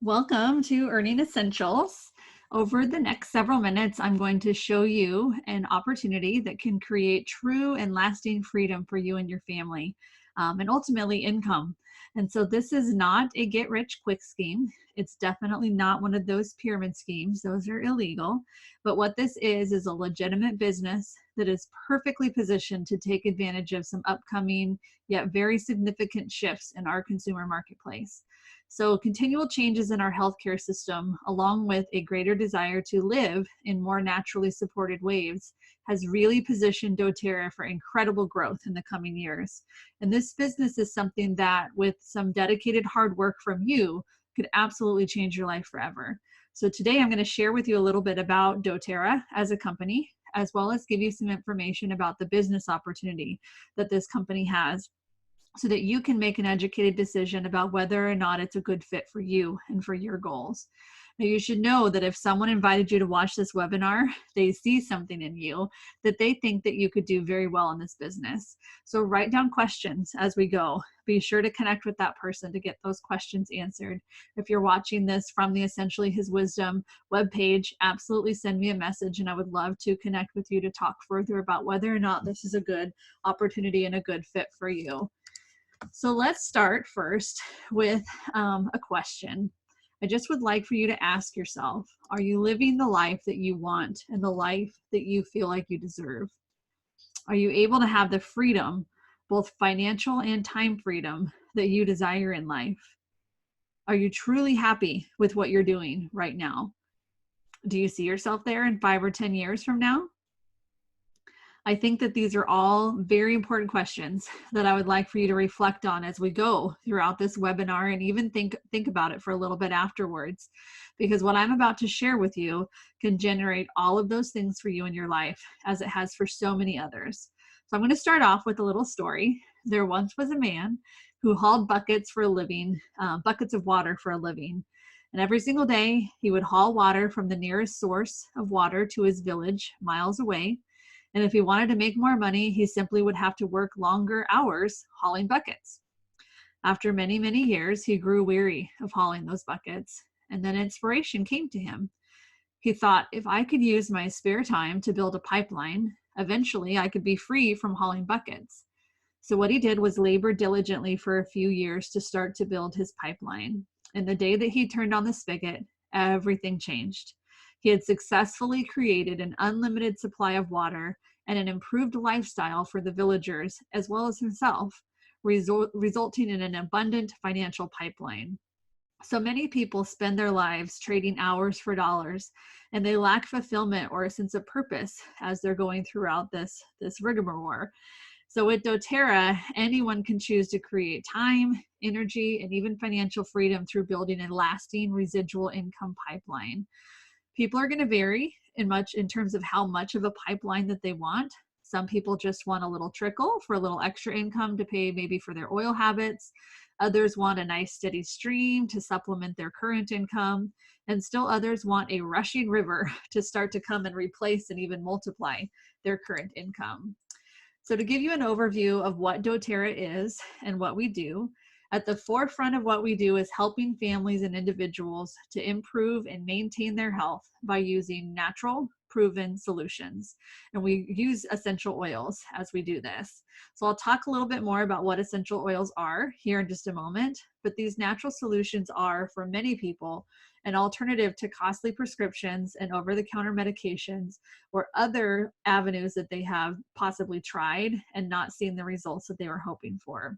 Welcome to Earning Essentials. Over the next several minutes, I'm going to show you an opportunity that can create true and lasting freedom for you and your family, and ultimately income. And so this is not a get-rich-quick scheme. It's definitely not one of those pyramid schemes. Those are illegal. But what this is a legitimate business that is perfectly positioned to take advantage of some upcoming yet very significant shifts in our consumer marketplace. So continual changes in our healthcare system, along with a greater desire to live in more naturally supported ways, has really positioned doTERRA for incredible growth in the coming years. And this business is something that, with some dedicated hard work from you, could absolutely change your life forever. So today I'm going to share with you a little bit about doTERRA as a company, as well as give you some information about the business opportunity that this company has, so that you can make an educated decision about whether or not it's a good fit for you and for your goals. Now, you should know that if someone invited you to watch this webinar, they see something in you that they think that you could do very well in this business. So write down questions as we go. Be sure to connect with that person to get those questions answered. If you're watching this from the Essentially His Wisdom webpage, absolutely send me a message, and I would love to connect with you to talk further about whether or not this is a good opportunity and a good fit for you. So let's start first with a question. I just would like for you to ask yourself, are you living the life that you want and the life that you feel like you deserve? Are you able to have the freedom, both financial and time freedom, that you desire in life? Are you truly happy with what you're doing right now? Do you see yourself there in 5 or 10 years from now? I think that these are all very important questions that I would like for you to reflect on as we go throughout this webinar, and even think about it for a little bit afterwards, because what I'm about to share with you can generate all of those things for you in your life, as it has for so many others. So I'm going to start off with a little story. There once was a man who hauled buckets for a living, buckets of water for a living. And every single day he would haul water from the nearest source of water to his village miles away. And if he wanted to make more money, he simply would have to work longer hours hauling buckets. After many, many years, he grew weary of hauling those buckets, and then inspiration came to him. He thought, if I could use my spare time to build a pipeline, eventually I could be free from hauling buckets. So what he did was labor diligently for a few years to start to build his pipeline. And the day that he turned on the spigot, everything changed. He had successfully created an unlimited supply of water and an improved lifestyle for the villagers, as well as himself, resulting in an abundant financial pipeline. So many people spend their lives trading hours for dollars, and they lack fulfillment or a sense of purpose as they're going throughout this rigmarole. So with doTERRA, anyone can choose to create time, energy, and even financial freedom through building a lasting residual income pipeline. People are going to vary in terms of how much of a pipeline that they want. Some people just want a little trickle for a little extra income to pay maybe for their oil habits. Others want a nice steady stream to supplement their current income. And still others want a rushing river to start to come and replace and even multiply their current income. So to give you an overview of what doTERRA is and what we do, at the forefront of what we do is helping families and individuals to improve and maintain their health by using natural, proven solutions. And we use essential oils as we do this. So I'll talk a little bit more about what essential oils are here in just a moment, but these natural solutions are, for many people, an alternative to costly prescriptions and over-the-counter medications or other avenues that they have possibly tried and not seen the results that they were hoping for.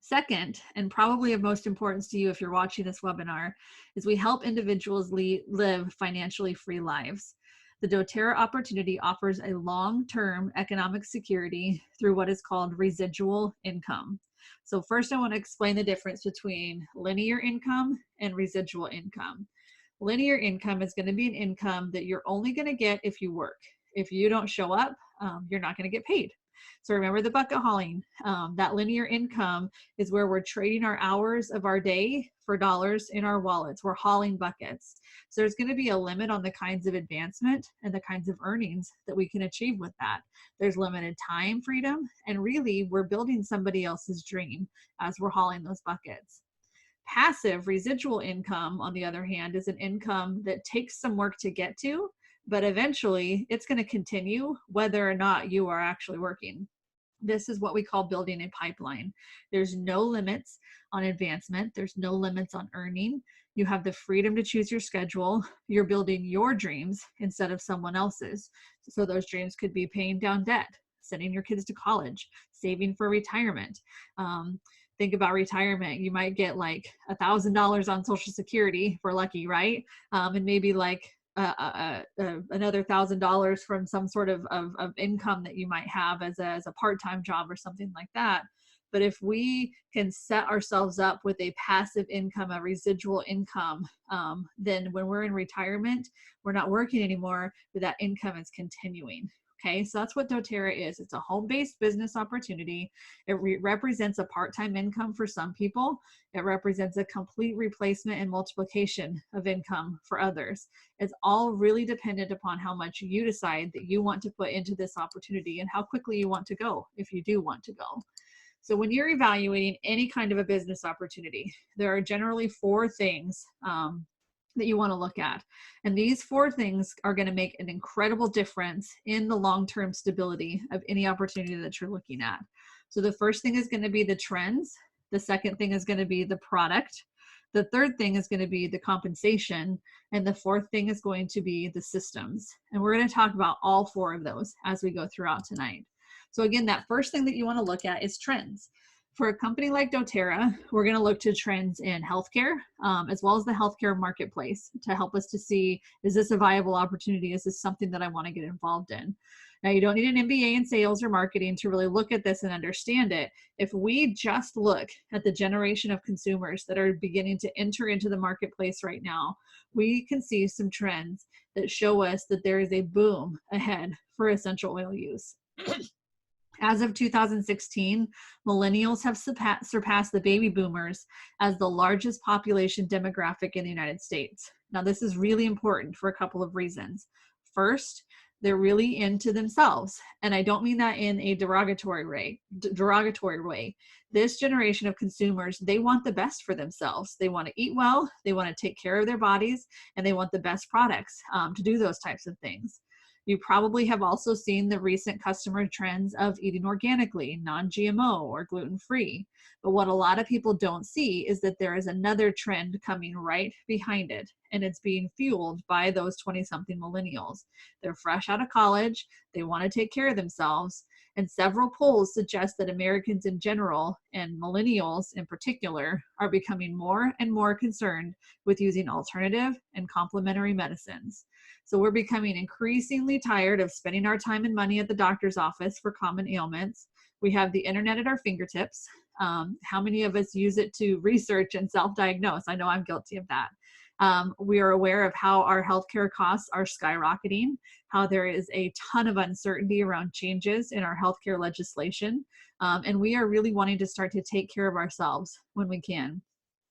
Second, and probably of most importance to you if you're watching this webinar, is we help individuals live financially free lives. The doTERRA opportunity offers a long-term economic security through what is called residual income. So first I want to explain the difference between linear income and residual income. Linear income is going to be an income that you're only going to get if you work. If you don't show up, you're not going to get paid. So remember the bucket hauling. That linear income is where we're trading our hours of our day for dollars in our wallets. We're hauling buckets. So there's going to be a limit on the kinds of advancement and the kinds of earnings that we can achieve with that. There's limited time freedom, and really we're building somebody else's dream as we're hauling those buckets. Passive residual income, on the other hand, is an income that takes some work to get to, but eventually it's going to continue whether or not you are actually working. This is what we call building a pipeline. There's no limits on advancement. There's no limits on earning. You have the freedom to choose your schedule. You're building your dreams instead of someone else's. So those dreams could be paying down debt, sending your kids to college, saving for retirement. Think about retirement. You might get like $1,000 on Social Security if we're lucky, right? And maybe like another $1,000 from some sort of income that you might have as a part-time job or something like that. But if we can set ourselves up with a passive income, a residual income, then when we're in retirement, we're not working anymore, but that income is continuing. Okay, so that's what doTERRA is. It's a home-based business opportunity. It represents a part-time income for some people. It represents a complete replacement and multiplication of income for others. It's all really dependent upon how much you decide that you want to put into this opportunity and how quickly you want to go, if you do want to go. So when you're evaluating any kind of a business opportunity, there are generally 4 things that you want to look at. And these 4 things are going to make an incredible difference in the long-term stability of any opportunity that you're looking at. So the first thing is going to be the trends. The second thing is going to be the product. The third thing is going to be the compensation. And the fourth thing is going to be the systems. And we're going to talk about all 4 of those as we go throughout tonight. So again, that first thing that you want to look at is trends. For a company like doTERRA, we're going to look to trends in healthcare, as well as the healthcare marketplace to help us to see, is this a viable opportunity? Is this something that I want to get involved in? Now, you don't need an MBA in sales or marketing to really look at this and understand it. If we just look at the generation of consumers that are beginning to enter into the marketplace right now, we can see some trends that show us that there is a boom ahead for essential oil use. As of 2016, millennials have surpassed the baby boomers as the largest population demographic in the United States. Now, this is really important for a couple of reasons. First, they're really into themselves. And I don't mean that in a derogatory way. This generation of consumers, they want the best for themselves. They want to eat well, they want to take care of their bodies, and they want the best products to do those types of things. You probably have also seen the recent customer trends of eating organically, non-GMO, or gluten-free. But what a lot of people don't see is that there is another trend coming right behind it, and it's being fueled by those 20-something millennials. They're fresh out of college, they want to take care of themselves, and several polls suggest that Americans in general, and millennials in particular, are becoming more and more concerned with using alternative and complementary medicines. So we're becoming increasingly tired of spending our time and money at the doctor's office for common ailments. We have the internet at our fingertips. How many of us use it to research and self-diagnose? I know I'm guilty of that. We are aware of how our healthcare costs are skyrocketing, how there is a ton of uncertainty around changes in our healthcare legislation, and we are really wanting to start to take care of ourselves when we can.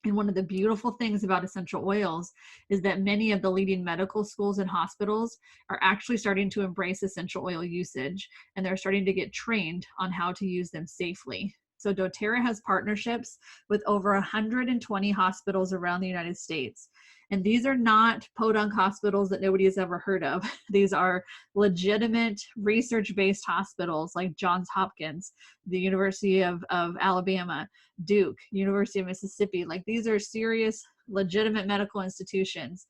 And one of the beautiful things about essential oils is that many of the leading medical schools and hospitals are actually starting to embrace essential oil usage, and they're starting to get trained on how to use them safely. So doTERRA has partnerships with over 120 hospitals around the United States. And these are not podunk hospitals that nobody has ever heard of. These are legitimate research-based hospitals like Johns Hopkins, the University of Alabama, Duke, University of Mississippi. Like, these are serious, legitimate medical institutions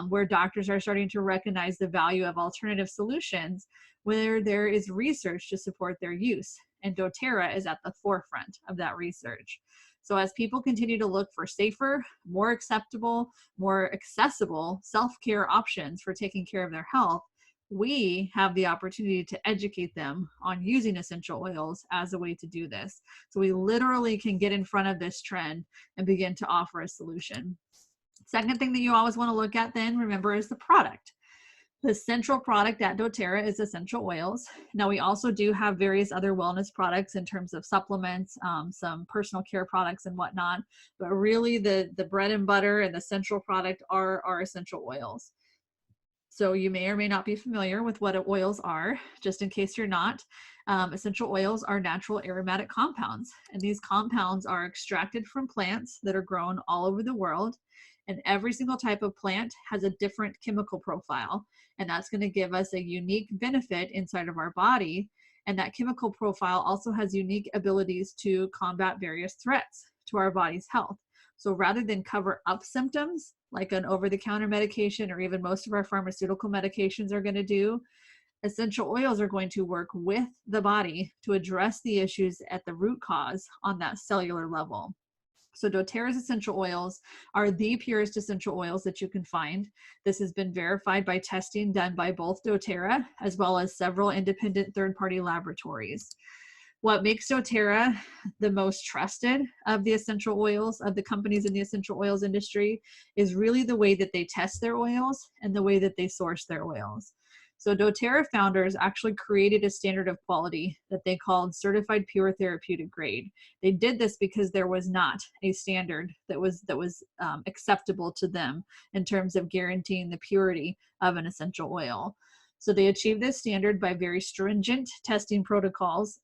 where doctors are starting to recognize the value of alternative solutions where there is research to support their use. And doTERRA is at the forefront of that research. So as people continue to look for safer, more acceptable, more accessible self-care options for taking care of their health, we have the opportunity to educate them on using essential oils as a way to do this. So we literally can get in front of this trend and begin to offer a solution. Second thing that you always want to look at then, remember, is the product. The central product at doTERRA is essential oils. Now, we also do have various other wellness products in terms of supplements, some personal care products and whatnot, but really the bread and butter and the central product are essential oils. So you may or may not be familiar with what oils are. Just in case you're not, essential oils are natural aromatic compounds. And these compounds are extracted from plants that are grown all over the world. And every single type of plant has a different chemical profile. And that's going to give us a unique benefit inside of our body. And that chemical profile also has unique abilities to combat various threats to our body's health. So rather than cover up symptoms like an over-the-counter medication or even most of our pharmaceutical medications are going to do, essential oils are going to work with the body to address the issues at the root cause on that cellular level. So doTERRA's essential oils are the purest essential oils that you can find. This has been verified by testing done by both doTERRA as well as several independent third-party laboratories. What makes doTERRA the most trusted of the essential oils, of the companies in the essential oils industry, is really the way that they test their oils and the way that they source their oils. So doTERRA founders actually created a standard of quality that they called certified pure therapeutic grade. They did this because there was not a standard that was acceptable to them in terms of guaranteeing the purity of an essential oil. So they achieved this standard by very stringent testing protocols.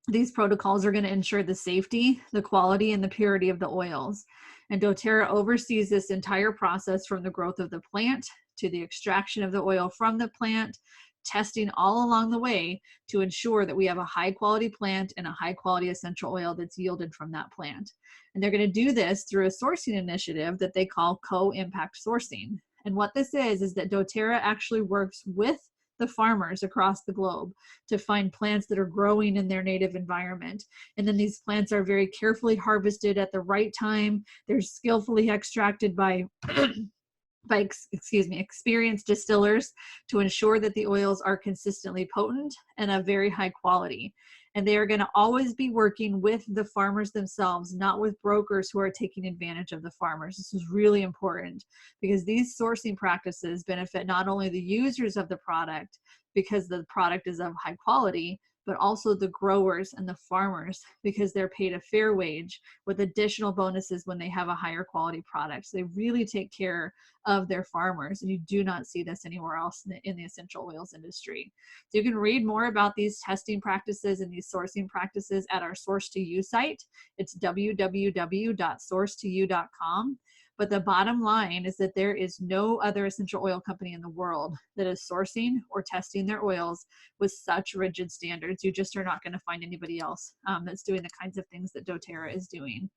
These protocols are going to ensure the safety, the quality, and the purity of the oils. And doTERRA oversees this entire process from the growth of the plant to the extraction of the oil from the plant, testing all along the way to ensure that we have a high quality plant and a high quality essential oil that's yielded from that plant. And they're going to do this through a sourcing initiative that they call co-impact sourcing. And what this is that doTERRA actually works with the farmers across the globe to find plants that are growing in their native environment. And then these plants are very carefully harvested at the right time. They're skillfully extracted by experienced distillers to ensure that the oils are consistently potent and of very high quality. And they are going to always be working with the farmers themselves, not with brokers who are taking advantage of the farmers. This is really important because these sourcing practices benefit not only the users of the product because the product is of high quality, but also the growers and the farmers because they're paid a fair wage with additional bonuses when they have a higher quality product. So they really take care of their farmers, and you do not see this anywhere else in the essential oils industry. So you can read more about these testing practices and these sourcing practices at our Source to You site. It's www.sourcetoyou.com. But the bottom line is that there is no other essential oil company in the world that is sourcing or testing their oils with such rigid standards. You just are not going to find anybody else that's doing the kinds of things that doTERRA is doing.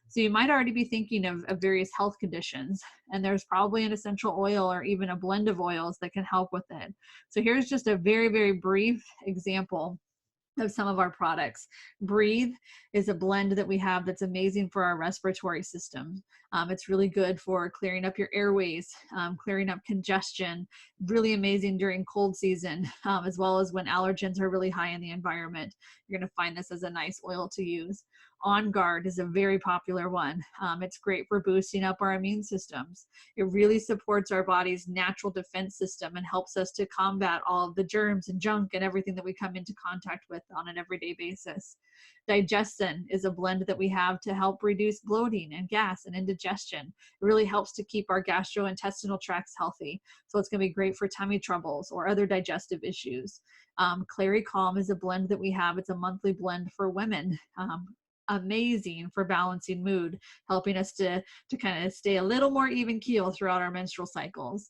So you might already be thinking of various health conditions, and there's probably an essential oil or even a blend of oils that can help with it. So here's just a very, very brief example of some of our products. Breathe is a blend that we have that's amazing for our respiratory system. It's really good for clearing up your airways, clearing up congestion, really amazing during cold season, as well as when allergens are really high in the environment. You're going to find this as a nice oil to use. On Guard is a very popular one. It's great for boosting up our immune systems. It really supports our body's natural defense system and helps us to combat all of the germs and junk and everything that we come into contact with on an everyday basis. Digestin is a blend that we have to help reduce bloating and gas and indigestion. It really helps to keep our gastrointestinal tracts healthy. So it's going to be great for tummy troubles or other digestive issues. Clary Calm is a blend that we have. It's a monthly blend for women. Amazing for balancing mood, helping us to kind of stay a little more even keel throughout our menstrual cycles.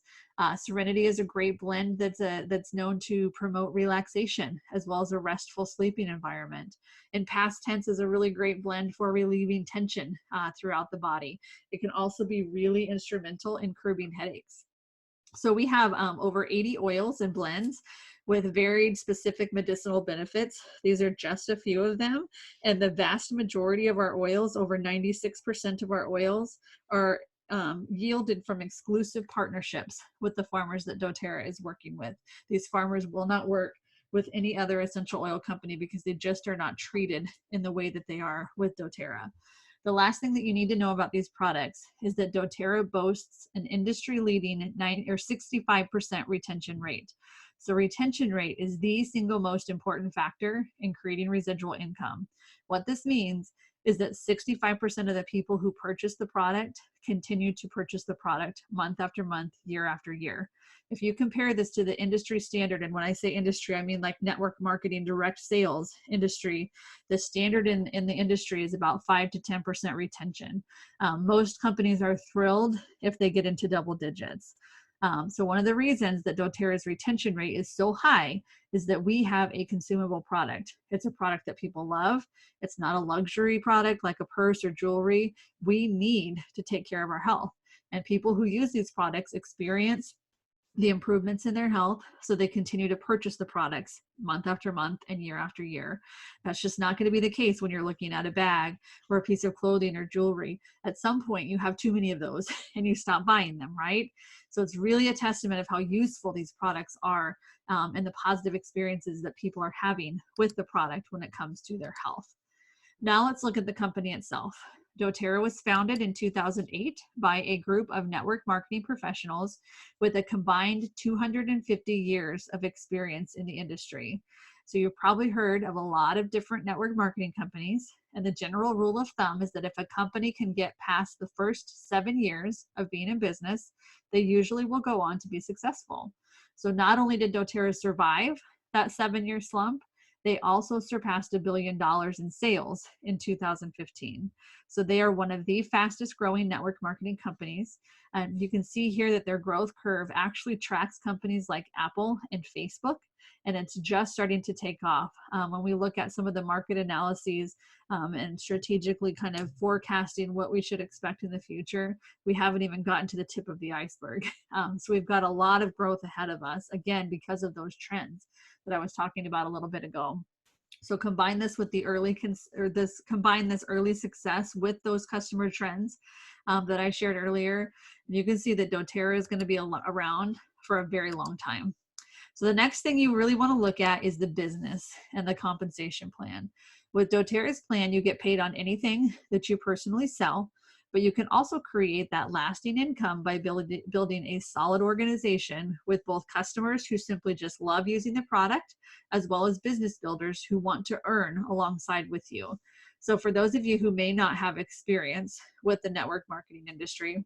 Serenity is a great blend that's known to promote relaxation as well as a restful sleeping environment. And Past Tense is a really great blend for relieving tension throughout the body. It can also be really instrumental in curbing headaches. So we have over 80 oils and blends with varied specific medicinal benefits. These are just a few of them. And the vast majority of our oils, over 96% of our oils, are yielded from exclusive partnerships with the farmers that doTERRA is working with. These farmers will not work with any other essential oil company because they just are not treated in the way that they are with doTERRA. The last thing that you need to know about these products is that doTERRA boasts an industry-leading 65% retention rate. So retention rate is the single most important factor in creating residual income. What this means is that 65% of the people who purchase the product continue to purchase the product month after month, year after year. If you compare this to the industry standard, and when I say industry, I mean like network marketing, direct sales industry, the standard in the industry is about 5 to 10% retention. Most companies are thrilled if they get into double digits. So one of the reasons that doTERRA's retention rate is so high is that we have a consumable product. It's a product that people love. It's not a luxury product like a purse or jewelry. We need to take care of our health. And people who use these products experience the improvements in their health, so they continue to purchase the products month after month and year after year. That's just not going to be the case when you're looking at a bag or a piece of clothing or jewelry. At some point, you have too many of those and you stop buying them, right? So it's really a testament of how useful these products are, and the positive experiences that people are having with the product when it comes to their health. Now let's look at the company itself. doTERRA was founded in 2008 by a group of network marketing professionals with a combined 250 years of experience in the industry. So you've probably heard of a lot of different network marketing companies, and the general rule of thumb is that if a company can get past the first 7 years of being in business, they usually will go on to be successful. So not only did doTERRA survive that 7-year slump, they also surpassed $1 billion in sales in 2015. So they are one of the fastest growing network marketing companies. And you can see here that their growth curve actually tracks companies like Apple and Facebook, and it's just starting to take off. When we look at some of the market analyses and strategically kind of forecasting what we should expect in the future, we haven't even gotten to the tip of the iceberg. So we've got a lot of growth ahead of us, again, because of those trends that I was talking about a little bit ago. So combine this with the combine this early success with those customer trends that I shared earlier. You can see that doTERRA is going to be around for a very long time. So the next thing you really want to look at is the business and the compensation plan. With doTERRA's plan, you get paid on anything that you personally sell, but you can also create that lasting income by building a solid organization with both customers who simply just love using the product, as well as business builders who want to earn alongside with you. So for those of you who may not have experience with the network marketing industry,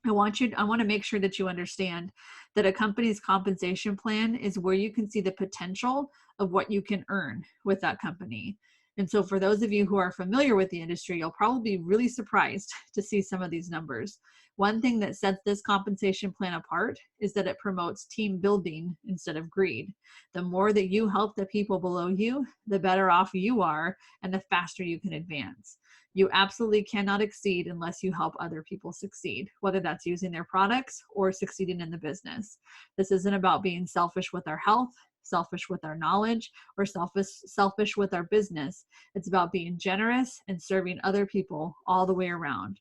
I want to make sure that you understand that a company's compensation plan is where you can see the potential of what you can earn with that company. And so for those of you who are familiar with the industry, you'll probably be really surprised to see some of these numbers. One thing that sets this compensation plan apart is that it promotes team building instead of greed. The more that you help the people below you, the better off you are and the faster you can advance. You absolutely cannot exceed unless you help other people succeed, whether that's using their products or succeeding in the business. This isn't about being selfish with our health, selfish with our knowledge, or selfish with our business. It's about being generous and serving other people all the way around.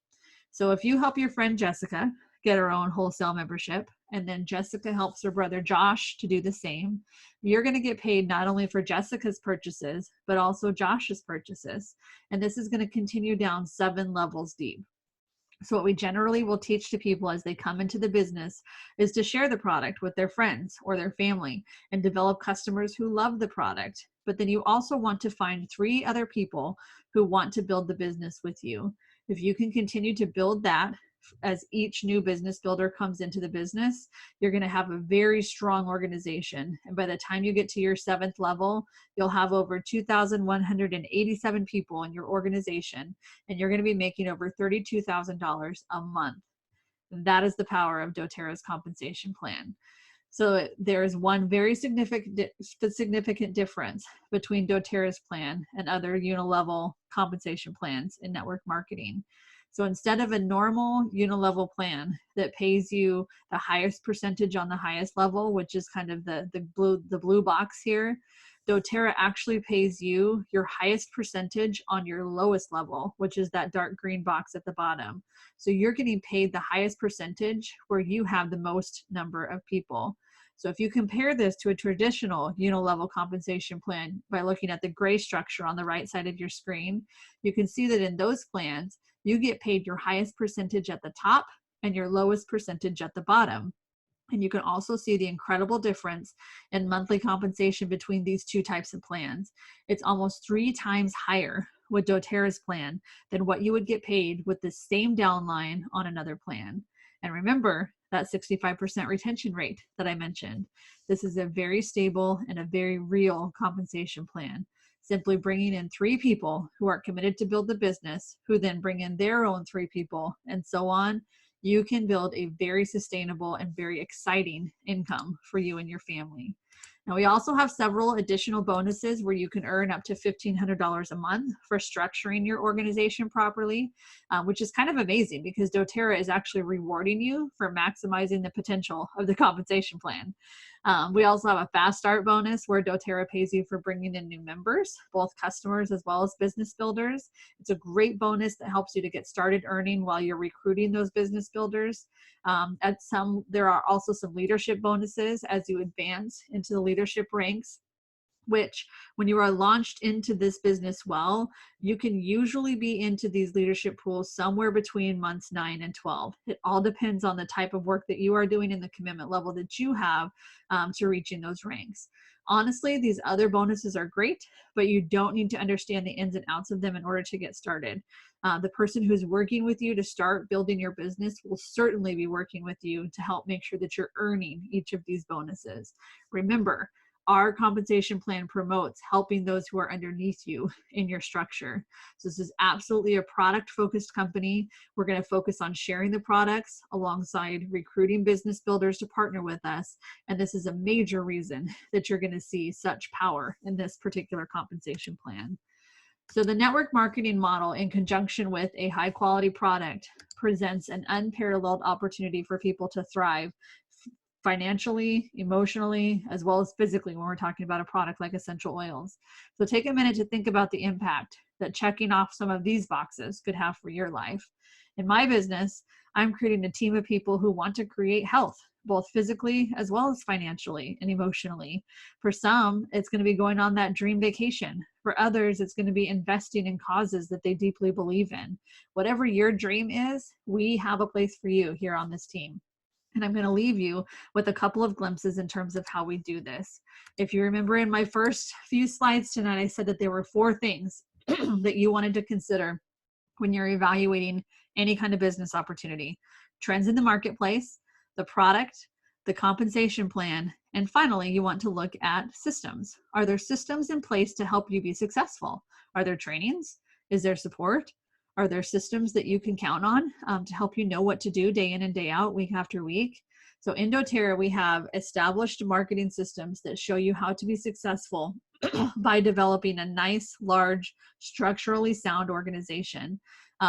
So if you help your friend Jessica get her own wholesale membership, and then Jessica helps her brother Josh to do the same, you're going to get paid not only for Jessica's purchases, but also Josh's purchases. And this is going to continue down 7 levels deep. So what we generally will teach to people as they come into the business is to share the product with their friends or their family and develop customers who love the product. But then you also want to find 3 other people who want to build the business with you. If you can continue to build that as each new business builder comes into the business, you're going to have a very strong organization. And by the time you get to your 7th level, you'll have over 2,187 people in your organization, and you're going to be making over $32,000 a month. And that is the power of doTERRA's compensation plan. So there is one very significant difference between doTERRA's plan and other unilevel compensation plans in network marketing. So instead of a normal unilevel plan that pays you the highest percentage on the highest level, which is kind of the blue box here, doTERRA actually pays you your highest percentage on your lowest level, which is that dark green box at the bottom. So you're getting paid the highest percentage where you have the most number of people. So if you compare this to a traditional unilevel compensation plan by looking at the gray structure on the right side of your screen, you can see that in those plans, you get paid your highest percentage at the top and your lowest percentage at the bottom. And you can also see the incredible difference in monthly compensation between these two types of plans. It's almost 3 times higher with doTERRA's plan than what you would get paid with the same downline on another plan. And remember that 65% retention rate that I mentioned. This is a very stable and a very real compensation plan. Simply bringing in 3 people who are committed to build the business, who then bring in their own 3 people, and so on. You can build a very sustainable and very exciting income for you and your family. Now, we also have several additional bonuses where you can earn up to $1,500 a month for structuring your organization properly, which is kind of amazing because doTERRA is actually rewarding you for maximizing the potential of the compensation plan. We also have a fast start bonus where doTERRA pays you for bringing in new members, both customers as well as business builders. It's a great bonus that helps you to get started earning while you're recruiting those business builders. There are also some leadership bonuses as you advance into the leadership ranks, which when you are launched into this business well, you can usually be into these leadership pools somewhere between months 9 and 12. It all depends on the type of work that you are doing and the commitment level that you have to reaching those ranks. Honestly, these other bonuses are great, but you don't need to understand the ins and outs of them in order to get started. The person who's working with you to start building your business will certainly be working with you to help make sure that you're earning each of these bonuses. Remember, our compensation plan promotes helping those who are underneath you in your structure. So this is absolutely a product-focused company. We're going to focus on sharing the products alongside recruiting business builders to partner with us. And this is a major reason that you're going to see such power in this particular compensation plan. So the network marketing model in conjunction with a high quality product presents an unparalleled opportunity for people to thrive financially, emotionally, as well as physically when we're talking about a product like essential oils. So take a minute to think about the impact that checking off some of these boxes could have for your life. In my business, I'm creating a team of people who want to create health, both physically as well as financially and emotionally. For some, it's going to be going on that dream vacation. For others, it's going to be investing in causes that they deeply believe in. Whatever your dream is, we have a place for you here on this team. And I'm going to leave you with a couple of glimpses in terms of how we do this. If you remember in my first few slides tonight, I said that there were 4 things that you wanted to consider when you're evaluating any kind of business opportunity: trends in the marketplace, the product, the compensation plan, and finally, you want to look at systems. Are there systems in place to help you be successful? Are there trainings? Is there support? Are there systems that you can count on to help you know what to do day in and day out, week after week? So in doTERRA, we have established marketing systems that show you how to be successful by developing a nice, large, structurally sound organization.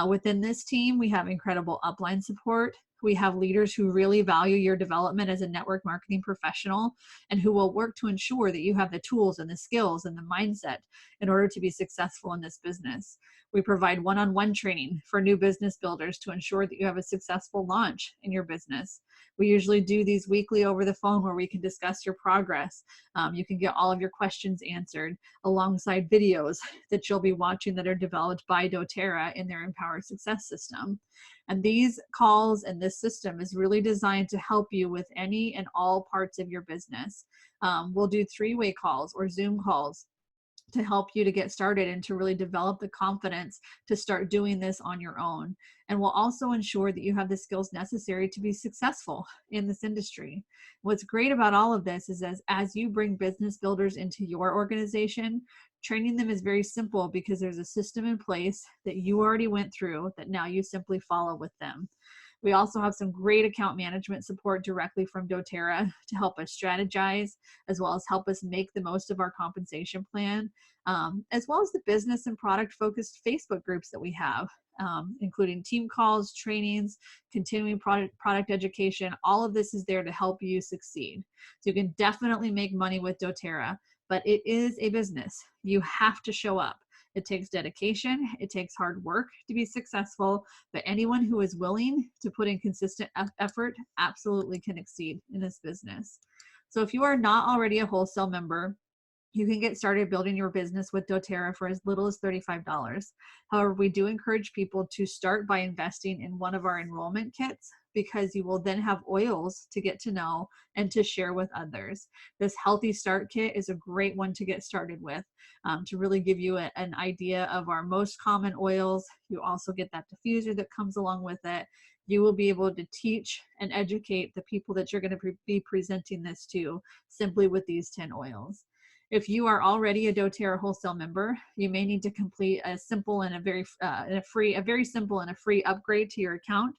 Within this team, we have incredible upline support. We have leaders who really value your development as a network marketing professional and who will work to ensure that you have the tools and the skills and the mindset in order to be successful in this business. We provide one-on-one training for new business builders to ensure that you have a successful launch in your business. We usually do these weekly over the phone where we can discuss your progress. You can get all of your questions answered alongside videos that you'll be watching that are developed by doTERRA in their Empower Success system. And these calls and this system is really designed to help you with any and all parts of your business. We'll do 3-way calls or Zoom calls to help you to get started and to really develop the confidence to start doing this on your own. And we'll also ensure that you have the skills necessary to be successful in this industry. What's great about all of this is as you bring business builders into your organization, training them is very simple because there's a system in place that you already went through that now you simply follow with them. We also have some great account management support directly from doTERRA to help us strategize, as well as help us make the most of our compensation plan, as well as the business and product-focused Facebook groups that we have, including team calls, trainings, continuing product education. All of this is there to help you succeed. So you can definitely make money with doTERRA, but it is a business. You have to show up. It takes dedication, it takes hard work to be successful, but anyone who is willing to put in consistent effort absolutely can exceed in this business. So if you are not already a wholesale member, you can get started building your business with doTERRA for as little as $35. However, we do encourage people to start by investing in one of our enrollment kits because you will then have oils to get to know and to share with others. This Healthy Start Kit is a great one to get started with, to really give you an idea of our most common oils. You also get that diffuser that comes along with it. You will be able to teach and educate the people that you're going to be presenting this to simply with these 10 oils. If you are already a doTERRA wholesale member, you may need to complete a simple and a very simple and a free upgrade to your account.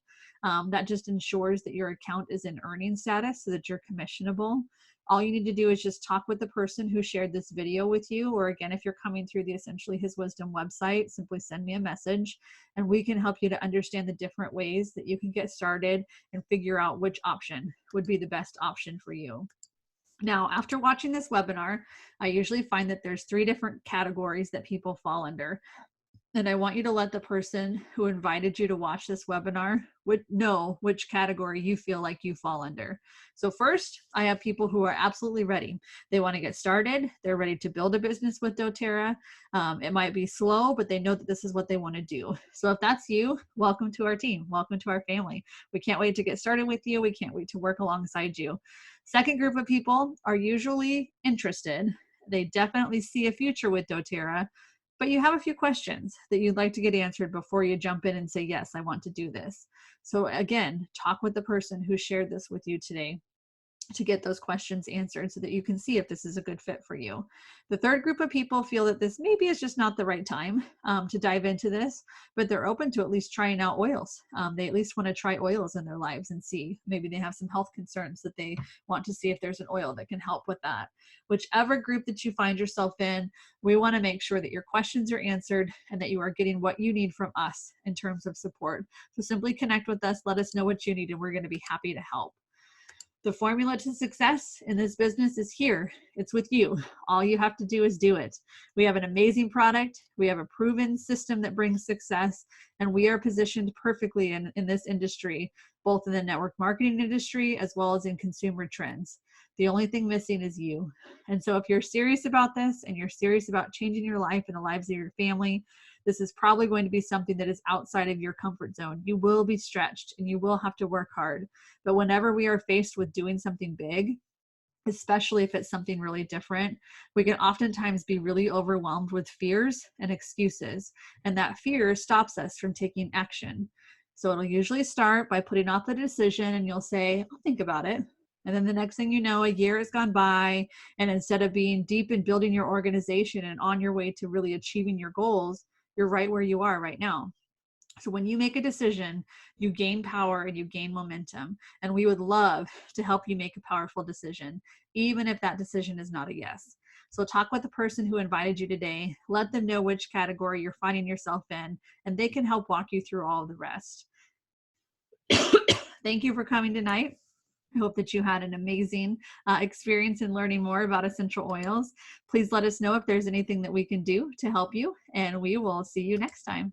That just ensures that your account is in earning status so that you're commissionable. All you need to do is just talk with the person who shared this video with you, or again, if you're coming through the Essentially His Wisdom website, simply send me a message and we can help you to understand the different ways that you can get started and figure out which option would be the best option for you. Now, after watching this webinar, I usually find that there's 3 different categories that people fall under. And I want you to let the person who invited you to watch this webinar know which category you feel like you fall under. So first, I have people who are absolutely ready. They want to get started. They're ready to build a business with doTERRA. It might be slow, but they know that this is what they want to do. So if that's you, welcome to our team. Welcome to our family. We can't wait to get started with you. We can't wait to work alongside you. Second group of people are usually interested. They definitely see a future with doTERRA, but you have a few questions that you'd like to get answered before you jump in and say, yes, I want to do this. So again, talk with the person who shared this with you today to get those questions answered so that you can see if this is a good fit for you. The third group of people feel that this maybe is just not the right time to dive into this, but they're open to at least trying out oils. They at least want to try oils in their lives and see. Maybe they have some health concerns that they want to see if there's an oil that can help with that. Whichever group that you find yourself in, we want to make sure that your questions are answered and that you are getting what you need from us in terms of support. So simply connect with us, let us know what you need, and we're going to be happy to help. The formula to success in this business is here. It's with you. All you have to do is do it. We have an amazing product. We have a proven system that brings success, and we are positioned perfectly in this industry, both in the network marketing industry as well as in consumer trends. The only thing missing is you. And so if you're serious about this and you're serious about changing your life and the lives of your family, this is probably going to be something that is outside of your comfort zone. You will be stretched and you will have to work hard. But whenever we are faced with doing something big, especially if it's something really different, we can oftentimes be really overwhelmed with fears and excuses. And that fear stops us from taking action. So it'll usually start by putting off the decision and you'll say, I'll think about it. And then the next thing you know, a year has gone by, and instead of being deep in building your organization and on your way to really achieving your goals, you're right where you are right now. So when you make a decision, you gain power and you gain momentum. And we would love to help you make a powerful decision, even if that decision is not a yes. So talk with the person who invited you today. Let them know which category you're finding yourself in, and they can help walk you through all of the rest. Thank you for coming tonight. I hope that you had an amazing experience in learning more about essential oils. Please let us know if there's anything that we can do to help you, and we will see you next time.